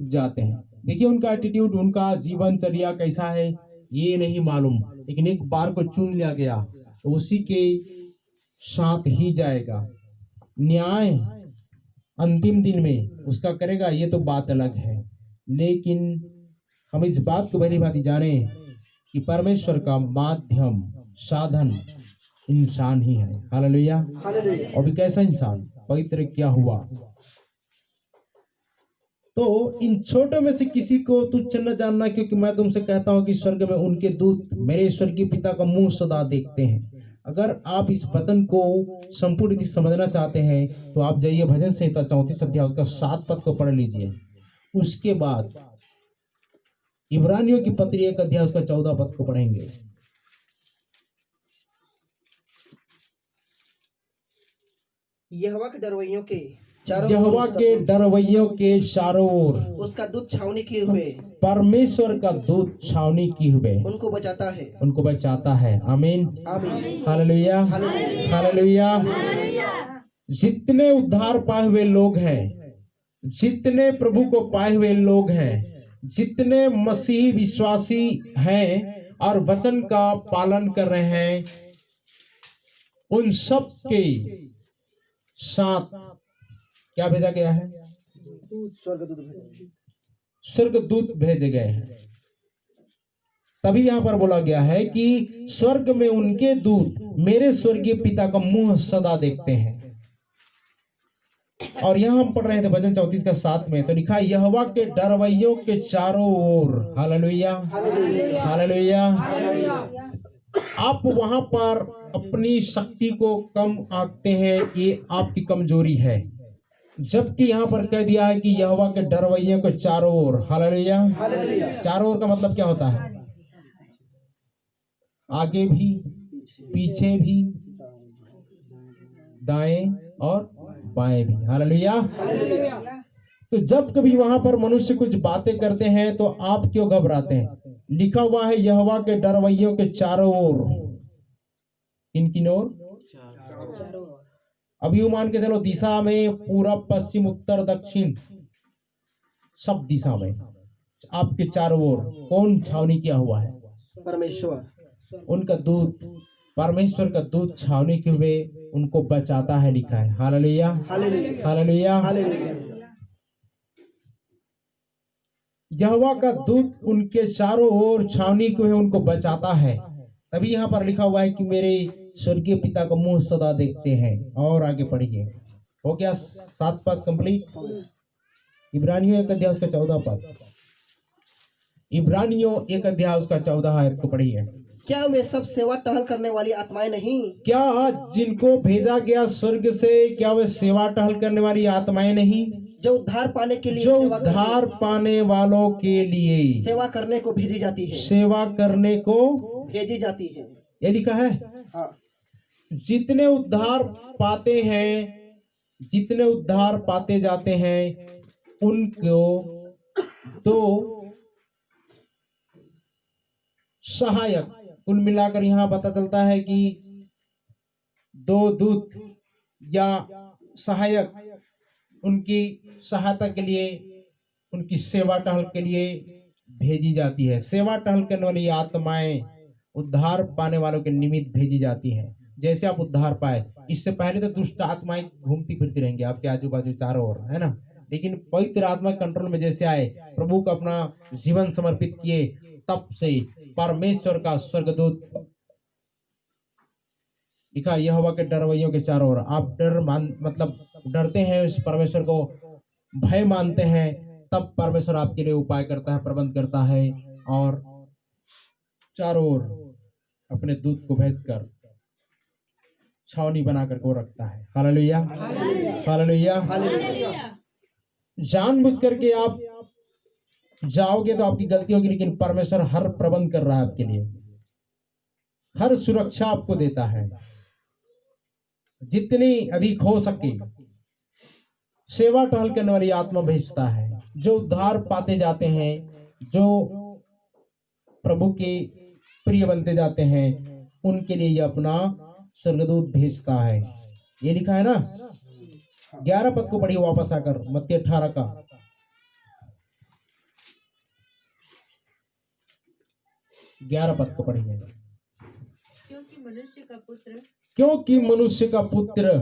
जाते हैं। देखिए उनका एटीट्यूड, उनका जीवनचर्या कैसा है ये नहीं मालूम, लेकिन एक बार को चुन लिया गया तो उसी के साथ ही जाएगा। न्याय अंतिम दिन में उसका करेगा, ये तो बात अलग है। लेकिन हम इस बात को भली भांति जाने कि परमेश्वर का माध्यम, साधन इंसान ही है। हालेलुया। और भी कैसा इंसान, पवित्र क्या हुआ। तो इन छोटों में से किसी को तुच्छ न जानना, क्योंकि मैं तुमसे कहता हूं कि स्वर्ग में उनके दूत मेरे स्वर्गीय पिता का मुंह सदा देखते हैं। अगर आप इस वचन को संपूर्ण रीति समझना चाहते हैं तो आप जाइए भजन संहिता 34 अध्याय उसका 7 पद को पढ़ लीजिए। उसके बाद इब्रानियों की पत्री 1 अध्याय उसका 14 पद को पढ़ेंगे। यहोवा के डरवैयों के यहोवा के डरवैयों के चारों ओर उसका दूत छावनी किए हुए, परमेश्वर का दूत छावनी की हुए उनको बचाता है, उनको बचाता है। आमीन, आमीन, हालेलुया, हालेलुया। जितने उद्धार पाए हुए लोग हैं, जितने प्रभु को पाए हुए लोग हैं, जितने मसीही विश्वासी हैं और वचन का पालन कर रहे हैं, उन सब के साथ क्या भेजा गया है? स्वर्गदूत भेजे गए हैं। तभी यहां पर बोला गया है कि स्वर्ग में उनके दूत मेरे स्वर्गीय पिता का मुंह सदा देखते हैं। और यहां हम पढ़ रहे थे भजन 34 का 7 में, तो लिखा है यहोवा के डरवैयों के चारों ओर। Hallelujah, hallelujah. आप वहां पर अपनी शक्ति को कम आंकते हैं, ये आपकी कमजोरी है। जबकि यहां पर कह दिया है कि यहोवा के डरवैयों के चारों ओर। हालेलुया। चारों ओर का मतलब क्या होता है? आगे भी, पीछे भी, दाएं और बाएं भी। हालेलुया। तो जब कभी वहां पर मनुष्य कुछ बातें करते हैं तो आप क्यों घबराते हैं? लिखा हुआ है यहोवा के डरवैयों के चारों ओर। किन किन ओर? अभी वो मान के चलो दिशा में, पूरब, पश्चिम, उत्तर, दक्षिण, सब दिशा में आपके चारों ओर कौन छावनी किया हुआ है? परमेश्वर। उनका दूत, परमेश्वर का दूत छावनी के हुए उनको बचाता है, लिखा है। Hallelujah, hallelujah. यहोवा का दूत उनके चारों ओर छावनी के हुए उनको बचाता है। तभी यहाँ पर लिखा हुआ है कि मेरे स्वर्गीय पिता का मुंह सदा देखते हैं। और आगे पढ़िए। हो गया 7 पद कंप्लीट। इब्रानियों 1 अध्याय उसका 14 पद। इब्रानियों 1 अध्याय उसका 14 आयत को पढ़िए। क्या वे सब सेवा टहल करने वाली आत्माएं नहीं? क्या जिनको भेजा गया स्वर्ग से, क्या वे सेवा टहल करने वाली आत्माएं नहीं? जो उद्धार पाने के लिए, जो उद्धार पाने वालों के लिए सेवा करने को भेजी जाती है, सेवा करने को भेजी जाती है। ये लिखा है। हाँ। जितने उद्धार पाते हैं, जितने उद्धार पाते जाते हैं, उनको तो सहायक, कुल मिलाकर यहां पता चलता है कि 2 दूत या सहायक उनकी सहायता के लिए, उनकी सेवा टहल के लिए भेजी जाती है। सेवा टहल करने वाली आत्माएं उद्धार पाने वालों के निमित्त भेजी जाती हैं। जैसे आप उद्धार पाए, इससे पहले तो दुष्ट आत्माएं घूमती फिरती रहेंगी आपके आजू बाजू चारों ओर, है ना। लेकिन पवित्र आत्मा कंट्रोल में जैसे आए, प्रभु को अपना जीवन समर्पित किए, तब से परमेश्वर का स्वर्गदूत, लिखा यहोवा के डरवैयों के चारों ओर। आप मतलब डरते हैं उस परमेश्वर को, भय मानते हैं, तब परमेश्वर आपके लिए उपाय करता है, प्रबंध करता है और चारों ओर अपने दूत को भेजकर छावनी बनाकर को रखता है। Hallelujah, hallelujah. जानबूझ करके आप जाओगे तो आपकी गलती होगी, लेकिन परमेश्वर हर प्रबंध कर रहा है आपके लिए, हर सुरक्षा आपको देता है। जितनी अधिक हो सके सेवा टहल करने वाली आत्मा भेजता है। जो उद्धार पाते जाते हैं, जो प्रभु के प्रिय बनते जाते हैं, उनके लिए ये अपना स्वर्गदूत भेजता है। ये लिखा है ना। 11 पद को पढ़िए वापस आकर, मत्ती 18 का। 11 पद को पढ़िए। क्योंकि मनुष्य का पुत्र क्योंकि मनुष्य का पुत्र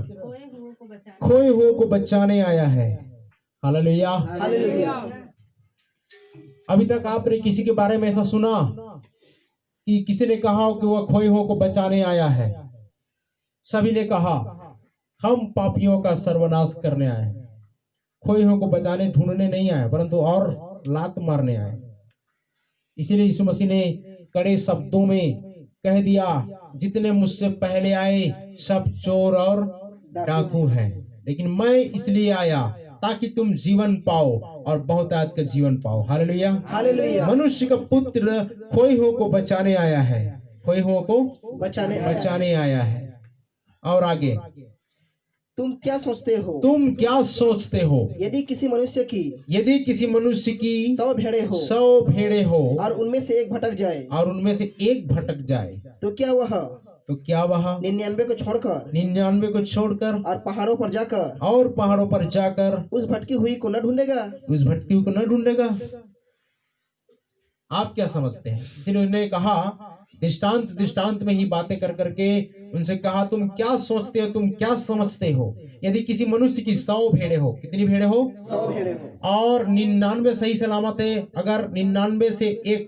खोए हुए को बचाने आया है। हालेलुया। हालेलुया। अभी तक आपने किसी के बारे में ऐसा सुना कि किसी ने कहा हो कि वह खोए हुए को बचाने आया है? सभी ने कहा हम पापियों का सर्वनाश करने आए हैं। खोए हुए को बचाने ढूंढने नहीं आए, परंतु और लात मारने आए। इसीलिए यीशु मसीह ने कड़े शब्दों में कह दिया, जितने मुझसे पहले आए सब चोर और डाकू हैं, लेकिन मैं इसलिए आया ताकि तुम जीवन पाओ और बहुतायत का जीवन पाओ। हालेलुया। हालेलुया। मनुष्य का पुत्र खोए हुए को बचाने आया है। खोए हुए को बचाने आया है। और आगे, तुम क्या सोचते हो? तुम क्या सोचते हो? यदि किसी मनुष्य की यदि किसी मनुष्य की 100 भेड़ें हो 100 भेड़ें हो और उनमें से एक भटक जाए, और उनमें से एक भटक जाए, तो क्या वह 99 को छोड़कर 99 को छोड़कर और पहाड़ों पर जाकर उस भटकी हुई को न ढूंढेगा? उस भटकी को न ढूंढेगा? आप क्या समझते हैं? इसलिए उन्होंने कहा, दृष्टांत में ही बातें कर करके उनसे कहा, तुम क्या सोचते हो, तुम क्या समझते हो? यदि किसी मनुष्य की 100 भेड़ें हो, कितनी भेड़ें हो? 100 भेड़ें हो और 99 सही सलामत है, अगर 99 से एक